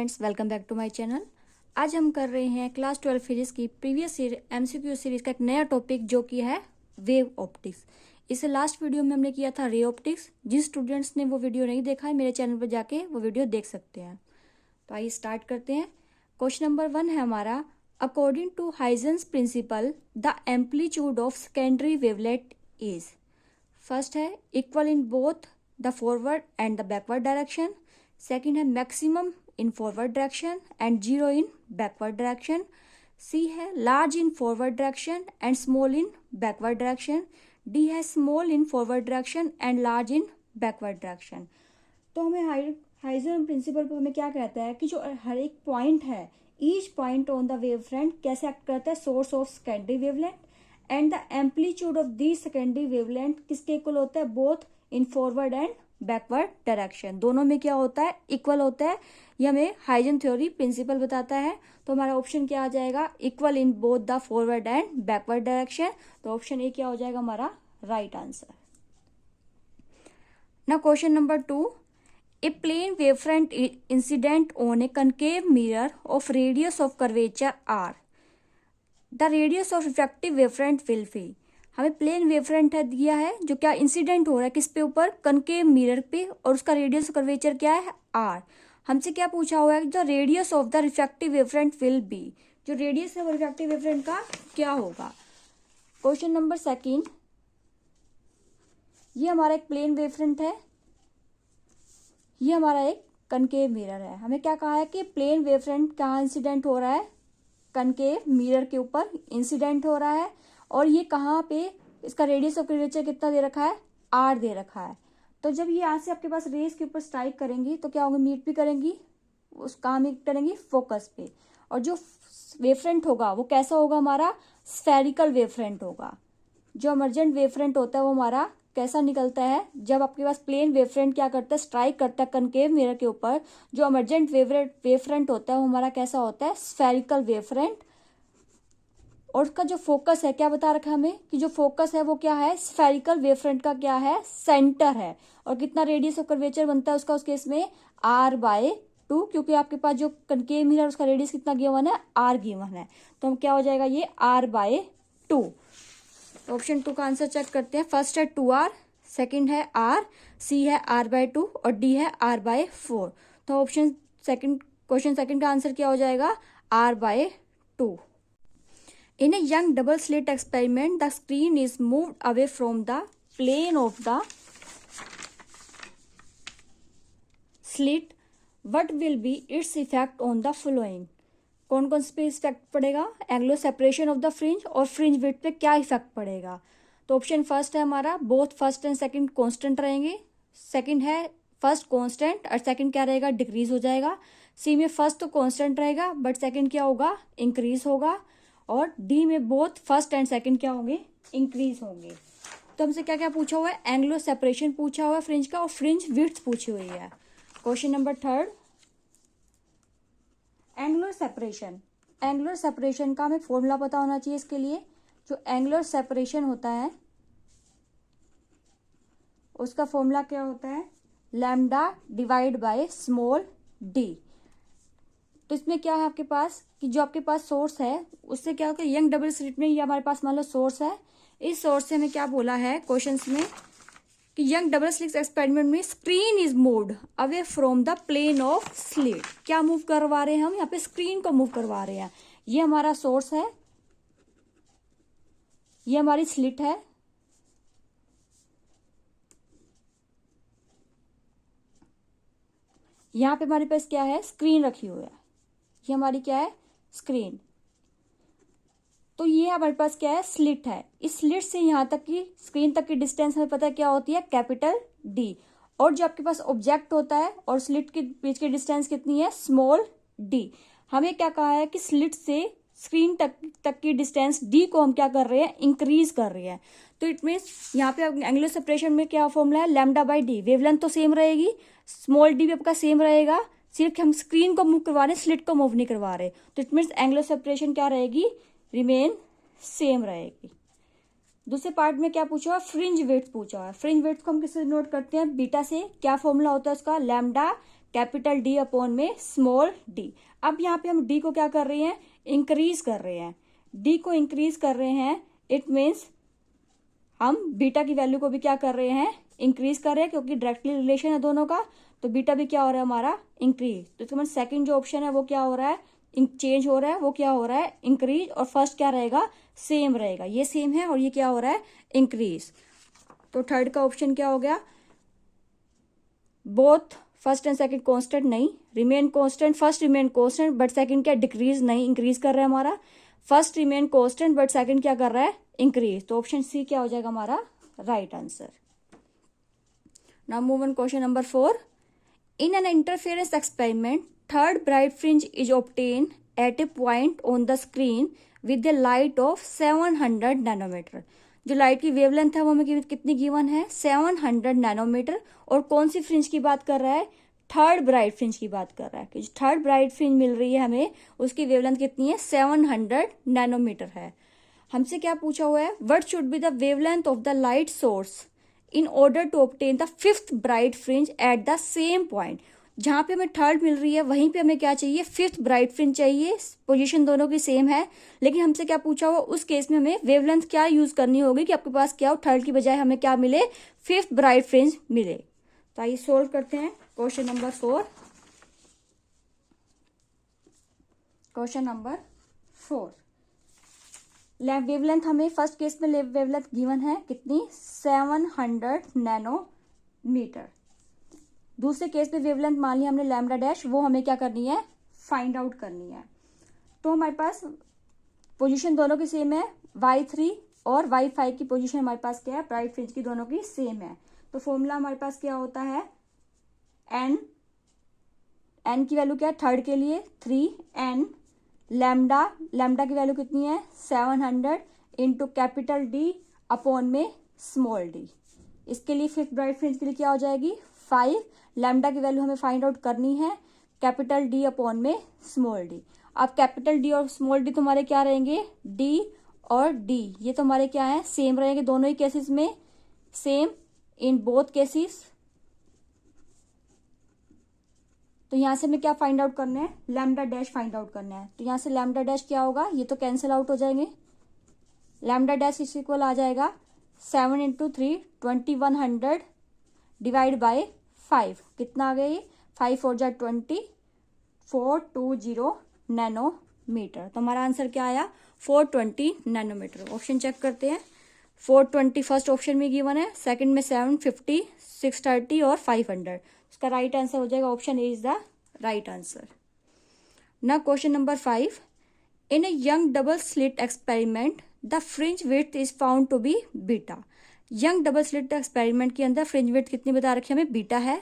Students, welcome back to my channel. आज हम कर रहे हैं क्लास 12 फिजिक्स की प्रीवियस एमसीक्यू सीरीज का एक नया टॉपिक जो कि है वेव ऑप्टिक्स। इससे लास्ट वीडियो में हमने किया था रे ऑप्टिक्स। जिन स्टूडेंट्स ने वो वीडियो नहीं देखा है मेरे चैनल पर जाके वो वीडियो देख सकते हैं। तो आइए स्टार्ट करते हैं। क्वेश्चन नंबर 1 है हमारा, according to Huygens principle the amplitude of secondary wavelet is. First है equal in both the forward and the backward direction. Second है maximum in forward direction and zero in backward direction. C है large in forward direction and small in backward direction. D है small in forward direction and large in backward direction. तो हमें Huygens principal पर हमें क्या कहता है कि जो हर एक पॉइंट है, each point on the wave front कैसे एक्ट करता है, source of secondary wavelength and the amplitude of the secondary wavelength किसके इक्वल होता है, both in forward and backward direction. दोनों में क्या होता है, इक्वल होता है। ये हमें हाइजेंस थ्योरी प्रिंसिपल बताता है। तो हमारा ऑप्शन क्या आ जाएगा, equal in both the forward and backward direction. तो ऑप्शन ए क्या हो जाएगा हमारा right answer. Now question number 2, a plane wavefront incident on a concave mirror of radius of curvature r. The radius of refractive wavefront will be। हमें plane wavefront है दिया है जो क्या इंसिडेंट हो रहा है किस पे ऊपर, कनकेव मिरर पे, और उसका रेडियस ऑफ कर्वेचर क्या है r। हमसे क्या पूछा हुआ है, the radius of the refractive wavefront will be. जो रेडियस है वो रिफ्रैक्टिव वेवफ्रंट का क्या होगा। क्वेश्चन नंबर 2, ये हमारा एक प्लेन वेवफ्रंट है, ये हमारा एक कनकेव मिरर है। हमें क्या कहा है कि प्लेन वेवफ्रंट कहाँ इंसिडेंट हो रहा है, कनकेव मिरर के ऊपर इंसिडेंट हो रहा है, और ये कहाँ पे, इसका रेडियस ऑफ कर्वेचर कितना दे रखा है, r दे रखा है। तो जब ये यहाँ से आपके पास रेस के ऊपर स्ट्राइक करेंगी तो क्या होगा, मीट भी करेंगी, उस कहाँ मीट करेंगी, फोकस पे। और जो वेवफ्रंट होगा वो कैसा होगा, हमारा स्फेरिकल वेवफ्रंट होगा। जो इमर्जेंट वेवफ्रंट होता है वो हमारा कैसा निकलता है, जब आपके पास प्लेन वेवफ्रंट क्या करता है, स्ट्राइक करता है कनकेव मिरर के ऊपर, जो इमर्जेंट वेवफ्रंट होता है वो हमारा कैसा होता है, स्फेरिकल वेवफ्रंट। और उसका जो फोकस है, क्या बता रखा है हमें कि जो फोकस है वो क्या है, स्फेरिकल वेवफ्रंट का क्या है, सेंटर है। और कितना रेडियस ऑफ कर्वेचर बनता है उसका, उस केस में r/2, क्योंकि आपके पास जो कनकेव मिरर उसका रेडियस कितना गिवन है, r गिवन है। तो हम क्या हो जाएगा, ये r/2। ऑप्शन 2 का आंसर चेक करते हैं। फर्स्ट है 2r, सेकंड है r, सी है r/2 और डी है r/4। तो ऑप्शन क्वेश्चन सेकंड का आंसर क्या हो जाएगा, r/2। In a young double slit experiment, the screen is moved away from the plane of the slit. What will be its effect on the following? कौन कौन से पे effect पड़ेगा, angular separation of the fringe और fringe width पे क्या effect पड़ेगा। तो ऑप्शन फर्स्ट है हमारा, both first and second constant रहेंगे। सेकंड है फर्स्ट कांस्टेंट और सेकंड क्या रहेगा, डिक्रीज हो जाएगा। सी में फर्स्ट तो कांस्टेंट रहेगा बट सेकंड क्या होगा, इंक्रीज होगा। और डी में बोथ फर्स्ट एंड सेकंड क्या होंगे, इंक्रीज होंगे। तो हमसे क्या क्या पूछा हुआ है, एंगुलर सेपरेशन पूछा हुआ है फ्रिंज का, और फ्रिंज विड्थ पूछी हुई है। Question number 3, angular separation. Angular separation का हमें फॉर्मूला पता होना चाहिए इसके लिए। जो एंगुलर सेपरेशन होता है उसका फॉर्मूला क्या होता है, lambda divide by small D. तो इसमें क्या है आपके पास कि जो आपके पास सोर्स है उससे क्या होगा, यंग डबल स्लिट में ये हमारे पास मान लो सोर्स है। इस सोर्स से हमें क्या बोला है क्वेश्चंस में कि यंग डबल स्लिट एक्सपेरिमेंट में screen is moved away from the plane of slit. क्या मूव करवा रहे हैं हम, यहाँ पे स्क्रीन को मूव करवा रहे हैं। ये हमारा सोर्स है, ये हमारी स्लिट है, यहाँ पे हमारे पास क्या है, स्क्रीन रखी हुई है। ये हमारी क्या है, स्क्रीन। तो ये हमारे पास क्या है, स्लिट है। इस स्लिट से यहाँ तक की स्क्रीन तक की डिस्टेंस हमें पता है क्या होती है, कैपिटल डी। और जो आपके पास ऑब्जेक्ट होता है और स्लिट के बीच की डिस्टेंस कितनी है, स्मॉल डी। हमें क्या कहा है कि स्लिट से स्क्रीन तक की डिस्टेंस डी को हम क्या कर रहे हैं, इंक्रीज कर रहे हैं। तो इट मीन्स यहाँ पे एंगुलर सेपरेशन में क्या फॉर्मूला है, लैम्डा/डी। वेवलेंथ तो सेम रहेगी, स्मॉल डी भी आपका सेम रहेगा, सिर्फ हम स्क्रीन को मूव करवा रहे हैं, स्लिट को मूव नहीं करवा रहे। तो इट मीन्स एंगुलर सेपरेशन क्या रहेगी, रिमेन सेम रहेगी। दूसरे पार्ट में क्या पूछा हुआ, फ्रिंज विड्थ पूछा हुआ है। फ्रिंज विड्थ को हम किससे नोट करते हैं, बीटा से। क्या फॉर्मूला होता है उसका, लैम्डा कैपिटल डी अपॉन में स्मॉल डी। अब यहाँ पे हम डी को क्या कर रहे हैं, इंक्रीज कर रहे हैं। डी को इंक्रीज कर रहे हैं, इट मीन्स हम बीटा की वैल्यू को भी क्या कर रहे हैं, इंक्रीज कर रहे हैं, क्योंकि डायरेक्टली रिलेशन है दोनों का, तो बीटा भी क्या हो रहा है हमारा, इंक्रीज। तो इसका मतलब सेकंड जो ऑप्शन है वो क्या हो रहा है, चेंज हो रहा है, वो क्या हो रहा है, इंक्रीज। और फर्स्ट क्या रहेगा, सेम रहेगा। ये सेम है और ये क्या हो रहा है, इंक्रीज। तो थर्ड का ऑप्शन क्या हो गया, both first and second constant नहीं, remain constant. First remain constant but second क्या, डिक्रीज नहीं, इंक्रीज कर रहा है हमारा। First remain constant but second क्या कर रहा है, इंक्रीज। तो ऑप्शन सी क्या हो जाएगा हमारा right answer. Now move on question number 4। In an interference experiment third bright fringe is obtain at a point on the screen with the light of 700 nanometre. जो लाइट की wavelength है वो हमें कितनी गिवन है, 700 नैनोमीटर। और कौन सी fringe की बात कर रहा है, थर्ड ब्राइट फ्रिंज की बात कर रहा है कि जो थर्ड ब्राइट फ्रिंज मिल रही है हमें, उसकी वेवलेंथ कितनी है, 700 नैनोमीटर है। हमसे क्या पूछा हुआ है, what should be the wavelength of the light source in order to obtain the fifth bright fringe at the same point. जहां पे हमें थर्ड मिल रही है वहीं पे हमें क्या चाहिए, फिफ्थ ब्राइट फ्रिंज चाहिए। पोजीशन दोनों की सेम है, लेकिन हमसे क्या पूछा हुआ, उस केस में हमें वेवलेंथ क्या यूज करनी होगी कि आपके पास क्या हो, थर्ड की बजाय हमें क्या मिले, फिफ्थ ब्राइट फ्रिंज मिले। तो आइए सोल्व करते हैं question number 4। Question number 4, wavelength हमें फर्स्ट केस में वेवलेंथ गिवन है कितनी, 700 नैनोमीटर। दूसरे केस में वेवलेंथ मान लिया हमने लैम्डा डैश, वो हमें क्या करनी है, फाइंड आउट करनी है। तो हमारे पास पोजीशन दोनों की सेम है, y3 और y5 की पोजीशन हमारे पास क्या है, ब्राइट फ्रिंज की दोनों की सेम है। तो फॉर्मूला हमारे पास क्या होता है, n की वैल्यू क्या है थर्ड के लिए 3n, लैम्डा की वैल्यू कितनी है 700 इंटू कैपिटल डी अपॉन में स्मॉल डी। इसके लिए फिफ्थ ब्राइट फ्रिंज के लिए क्या हो जाएगी 5, लैम्डा की वैल्यू हमें फाइंड आउट करनी है, कैपिटल डी अपॉन में स्मॉल डी। अब कैपिटल डी और स्मॉल डी तुम्हारे क्या रहेंगे, डी और डी, ये तुम्हारे क्या है, सेम रहेंगे दोनों ही केसेस में, सेम इन बोथ केसेस। तो यहां से हमें क्या फाइंड आउट करना है, लैम्डा डैश फाइंड आउट करना है। तो यहां से लैम्डा डैश क्या होगा, ये तो कैंसिल आउट हो जाएंगे। लैम्डा डैश इस इक्वल आ जाएगा 7 इंटू 3 2100 डिवाइड बाय 5, कितना आ गया ये 5 और 20 420 नैनोमीटर। तो हमारा आंसर क्या आया 420 नैनोमीटर। ऑप्शन चेक करते हैं, 420 फर्स्ट ऑप्शन में गिवन है, सेकंड में 750 630 और 500। इसका राइट आंसर हो जाएगा option A is the right answer. ना question number 5, in a Young double slit experiment the fringe width is found to be beta. Young double slit experiment के अंदर फ्रिंज विड्थ कितनी बता रखी है हमें, बीटा है।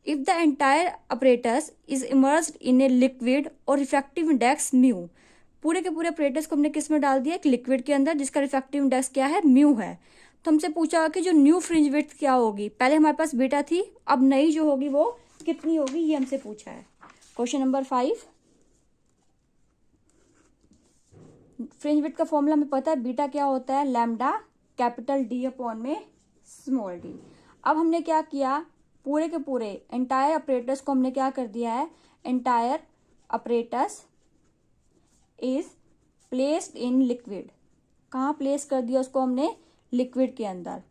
If the entire apparatus is immersed in a liquid और refractive index mu, पूरे के पूरे अपरेटस को हमने किस में डाल दिया, एक लिक्विड के अंदर जिसका रिफ्रैक्टिव इंडेक्स क्या है, म्यू है। तो हमसे पूछा कि जो न्यू फ्रिंज विड्थ क्या होगी, पहले हमारे पास बीटा थी, अब नई जो होगी वो कितनी होगी, ये हमसे पूछा है। क्वेश्चन नंबर 5, फ्रिंज विड्थ का फॉर्मूला हमें पता है, बीटा क्या होता है, लैम्डा कैपिटल डी अपॉन में स्मॉल डी। अब हमने क्या किया, पूरे के पूरे एंटायर अपरेटस को हमने क्या कर दिया है, entire apparatus is placed in liquid. कहाँ प्लेस कर दिया उसको हमने, लिक्विड के अंदर।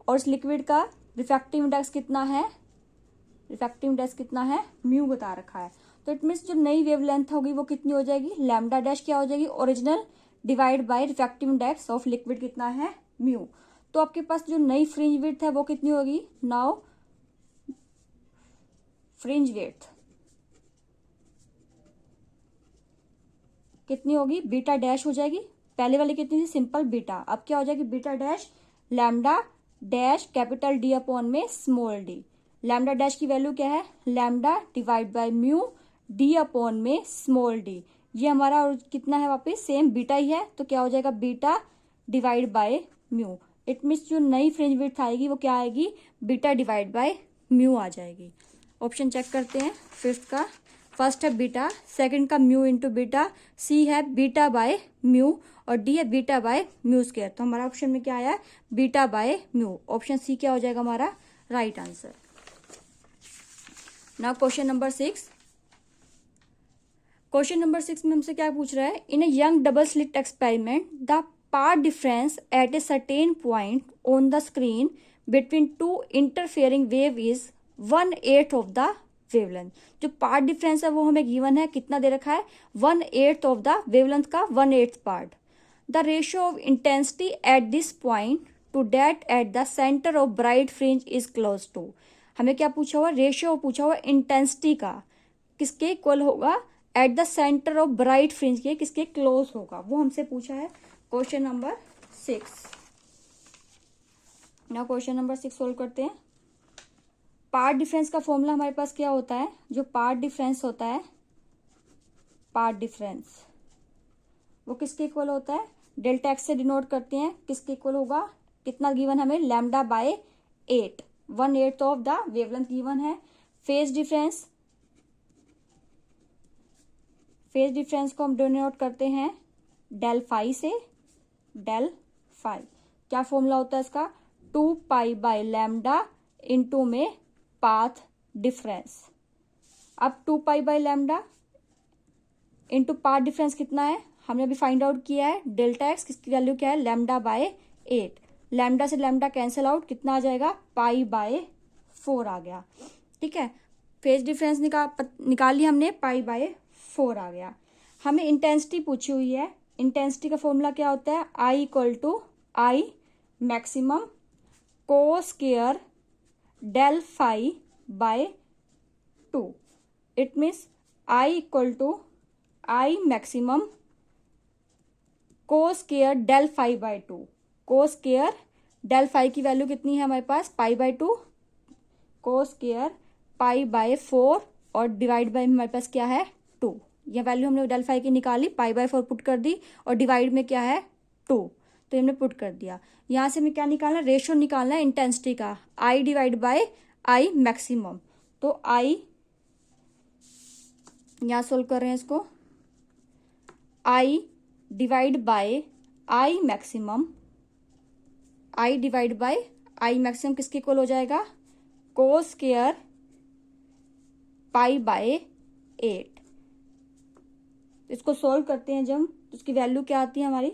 और इस लिक्विड का रिफ्रैक्टिव इंडेक्स कितना है, म्यू बता रखा है। तो इट मीन्स जो नई वेवलेंथ होगी वो कितनी हो जाएगी, लैम्डा डैश क्या हो जाएगी, original divide by refractive index of liquid कितना है, म्यू। तो आपके पास जो नई फ्रिंज विड्थ है वो कितनी होगी, नाउ फ्रिंज विड्थ कितनी होगी, बीटा डैश हो जाएगी। पहले वाली कितनी थी, सिंपल बीटा, अब क्या हो जाएगी beta dash lambda dash capital D upon में स्मॉल डी। लैम्डा डैश की वैल्यू क्या है, lambda divide by mu D upon में स्मॉल डी। ये हमारा कितना है, वापस सेम बीटा ही है, तो क्या हो जाएगा beta divide by mu. It means जो नई फ्रिंज विड्थ आएगी वो क्या आएगी, बीटा डिवाइड बाय म्यू आ जाएगी। ऑप्शन चेक करते हैं, फिफ्थ का फर्स्ट है बीटा, सेकंड का म्यू इंटू बीटा, सी है बीटा बाय म्यू और डी है बीटा बाय म्यू स्क्वायर। तो हमारा ऑप्शन में क्या आया, beta by mu. Option C क्या हो जाएगा हमारा right answer. Now question number 6। Question number 6 में हमसे क्या पूछ रहा है, in a Young double slit experiment the path difference at a certain point on the screen between two interfering wave is 1/8 of the wavelength. जो path difference है वो हमें गिवन है, कितना दे रखा है, 1/8 ऑफ द वेवलेंथ का 1/8 part. The ratio of intensity at this point to that at the centre of bright fringe is close to. हमें क्या पूछा हुआ, रेशियो पूछा हुआ इंटेंसिटी का, किसके इक्वल होगा, eight the centre of bright fringe के किसके क्लोज होगा, वो हमसे पूछा है क्वेश्चन नंबर 6। ना क्वेश्चन नंबर 6 सोल्व करते हैं। पार्ट डिफरेंस का फॉर्मूला हमारे पास क्या होता है, जो पार्ट डिफरेंस होता है, पार्ट डिफरेंस वो किसके इक्वल होता है, डेल्टा एक्स से डिनोट करते हैं, किसके इक्वल होगा, कितना गिवन हमें, lambda by 8, 1/8 of the wavelength given है। फेज डिफरेंस, फेज डिफरेंस को हम डिनोट करते हैं डेल फाई से, डेल फाई क्या फॉर्मूला होता है इसका, 2 पाई बाय लैम्डा इंटू में पाथ डिफरेंस। अब 2 pi by lambda into path difference कितना है, हमने अभी फाइंड आउट किया है, डेल्टा एक्स किसकी वैल्यू क्या है, लैम्डा बाय 8, लैम्डा से लैम्डा कैंसिल आउट, कितना आ जाएगा, पाई बाय 4 आ गया। ठीक है, फेज डिफरेंस निकाल लिया हमने, पाई बाय 4 आ गया। हमें इंटेंसिटी पूछी हुई है, इंटेंसिटी का फॉर्मूला क्या होता है, I equal to I maximum cos square del phi by 2। It means I equal to I maximum cos square del phi by 2। Cos square del phi की वैल्यू कितनी है हमारे पास, pi by 2, cos square pi by 4 और divide by हमारे पास क्या है 2। यह value हमने डेल फाई की निकाली, पाई बाय 4 पुट कर दी और डिवाइड में क्या है 2, तो हमने पुट कर दिया। यहाँ से हमें क्या निकालना है, रेशियो निकालना है इंटेंसिटी का, I divide by I maximum. तो आई यहाँ सोल्व कर रहे हैं इसको, I divide by I maximum, I divide by I maximum किसके इक्वल हो जाएगा, को स्क्वायर पाई बाय 8। इसको सोल्व करते हैं जब, तो उसकी वैल्यू क्या आती है हमारी,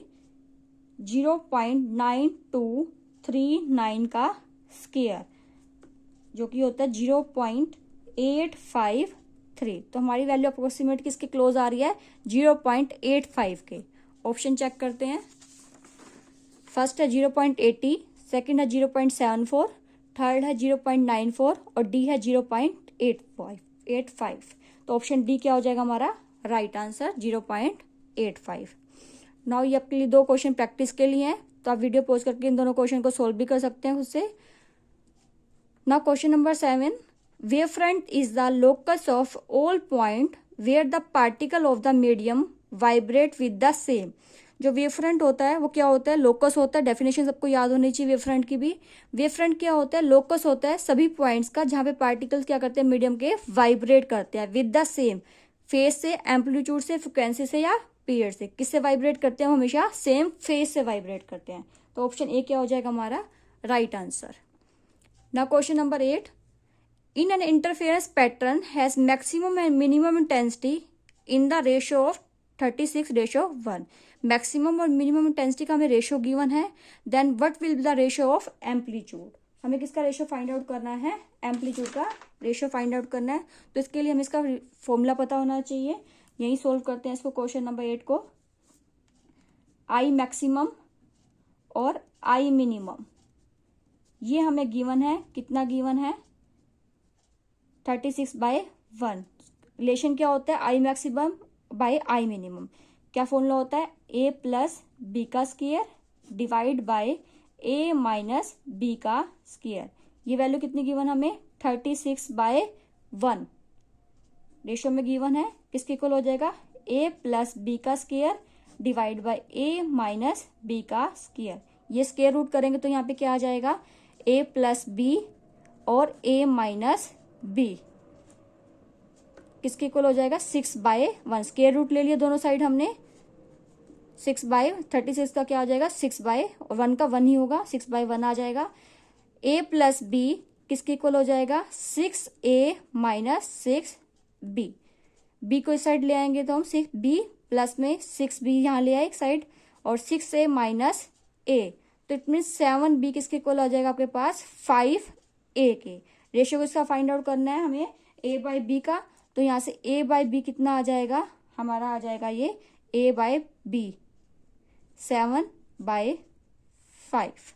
0.9239 का स्क्वायर, जो कि होता है 0.853। तो हमारी वैल्यू अप्रोक्सीमेट किसके क्लोज आ रही है, 0.85 के। ऑप्शन चेक करते हैं, फर्स्ट है 0.80, सेकंड है 0.74, थर्ड है 0.94 और डी है 0.85। तो ऑप्शन डी क्या हो जाएगा हमारा राइट आंसर, 0.85। नाउ ये आपके लिए 2 क्वेश्चन प्रैक्टिस के लिए हैं, तो आप वीडियो पॉज करके इन दोनों क्वेश्चन को सोल्व भी कर सकते हैं खुद से। Now question number 7, wave front is the locus of all point where the particle of the medium vibrate with the same. जो वेव फ्रंट होता है वो क्या होता है, लोकस होता है, डेफिनेशन सबको याद होनी चाहिए वेव फ्रंट की भी। वेव फ्रंट क्या होता है, लोकस होता है सभी पॉइंट्स का जहां पे पार्टिकल्स क्या करते हैं, मीडियम के वाइब्रेट करते हैं विद द सेम, फेज से, एम्पलीट्यूड से, फ्रिक्वेंसी से या पीरियड से। किससे वाइब्रेट करते हैं, हमेशा सेम फेज से वाइब्रेट करते हैं। तो ऑप्शन ए क्या हो जाएगा हमारा right answer. Now question number 8, in an interference pattern has maximum and minimum intensity in the ratio of 36:1। Maximum और मिनिमम इंटेंसिटी का हमें रेशियो गिवन है, then what will be the ratio of amplitude. हमें किसका ratio find out करना है, amplitude का ratio find out करना है। तो इसके लिए हमें इसका फॉर्मूला पता होना चाहिए, यही सोल्व करते हैं इसको क्वेश्चन नंबर 8 को। आई मैक्सिमम और आई मिनिमम ये हमें गिवन है, कितना गिवन है 36/1। रिलेशन क्या होता है, I maximum by I minimum, क्या फॉर्मूला होता है, a प्लस बी का square divide by a minus b का स्क्वायर। ये वैल्यू कितनी गिवन हमें 36/1 रेशियो में गिवन है, किसके इक्वल हो जाएगा, a प्लस बी का square divide by a minus b का स्क्वायर। ये स्क्वायर रूट करेंगे तो यहाँ पे क्या आ जाएगा, a प्लस बी और a माइनस बी किसके इक्वल हो जाएगा 6/1। स्क्वायर रूट ले लिया दोनों साइड हमने, 6/36 का क्या आ जाएगा 6/1 का 1 ही होगा, 6/1 आ जाएगा। a प्लस बी किसके इक्वल हो जाएगा 6a माइनस 6b। b को इस साइड ले आएंगे तो हम 6b प्लस में 6b यहाँ ले आए एक साइड और 6a माइनस a, तो इट मीन 7b किसके इक्वल हो जाएगा आपके पास 5a के। रेशियो को इसका फाइंड आउट करना है हमें a बाई b का, तो यहाँ से a बाई b कितना आ जाएगा हमारा, आ जाएगा ये a by b 7/5,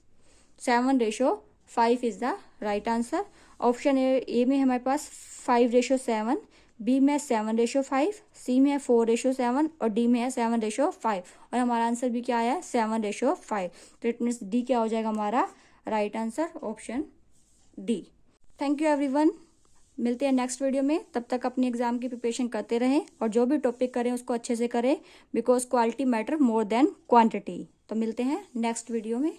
7:5 is the right answer. Option A में हमारे पास 5:7, बी में 7:5, सी में 4:7 और डी में है 7:5 और हमारा आंसर भी क्या आया 7:5। तो इट मीन्स डी क्या हो जाएगा हमारा right answer, option D. Thank you everyone, मिलते हैं नेक्स्ट वीडियो में। तब तक अपनी एग्जाम की प्रिपरेशन करते रहें और जो भी टॉपिक करें उसको अच्छे से करें, because quality matter more than quantity. तो मिलते हैं नेक्स्ट वीडियो में।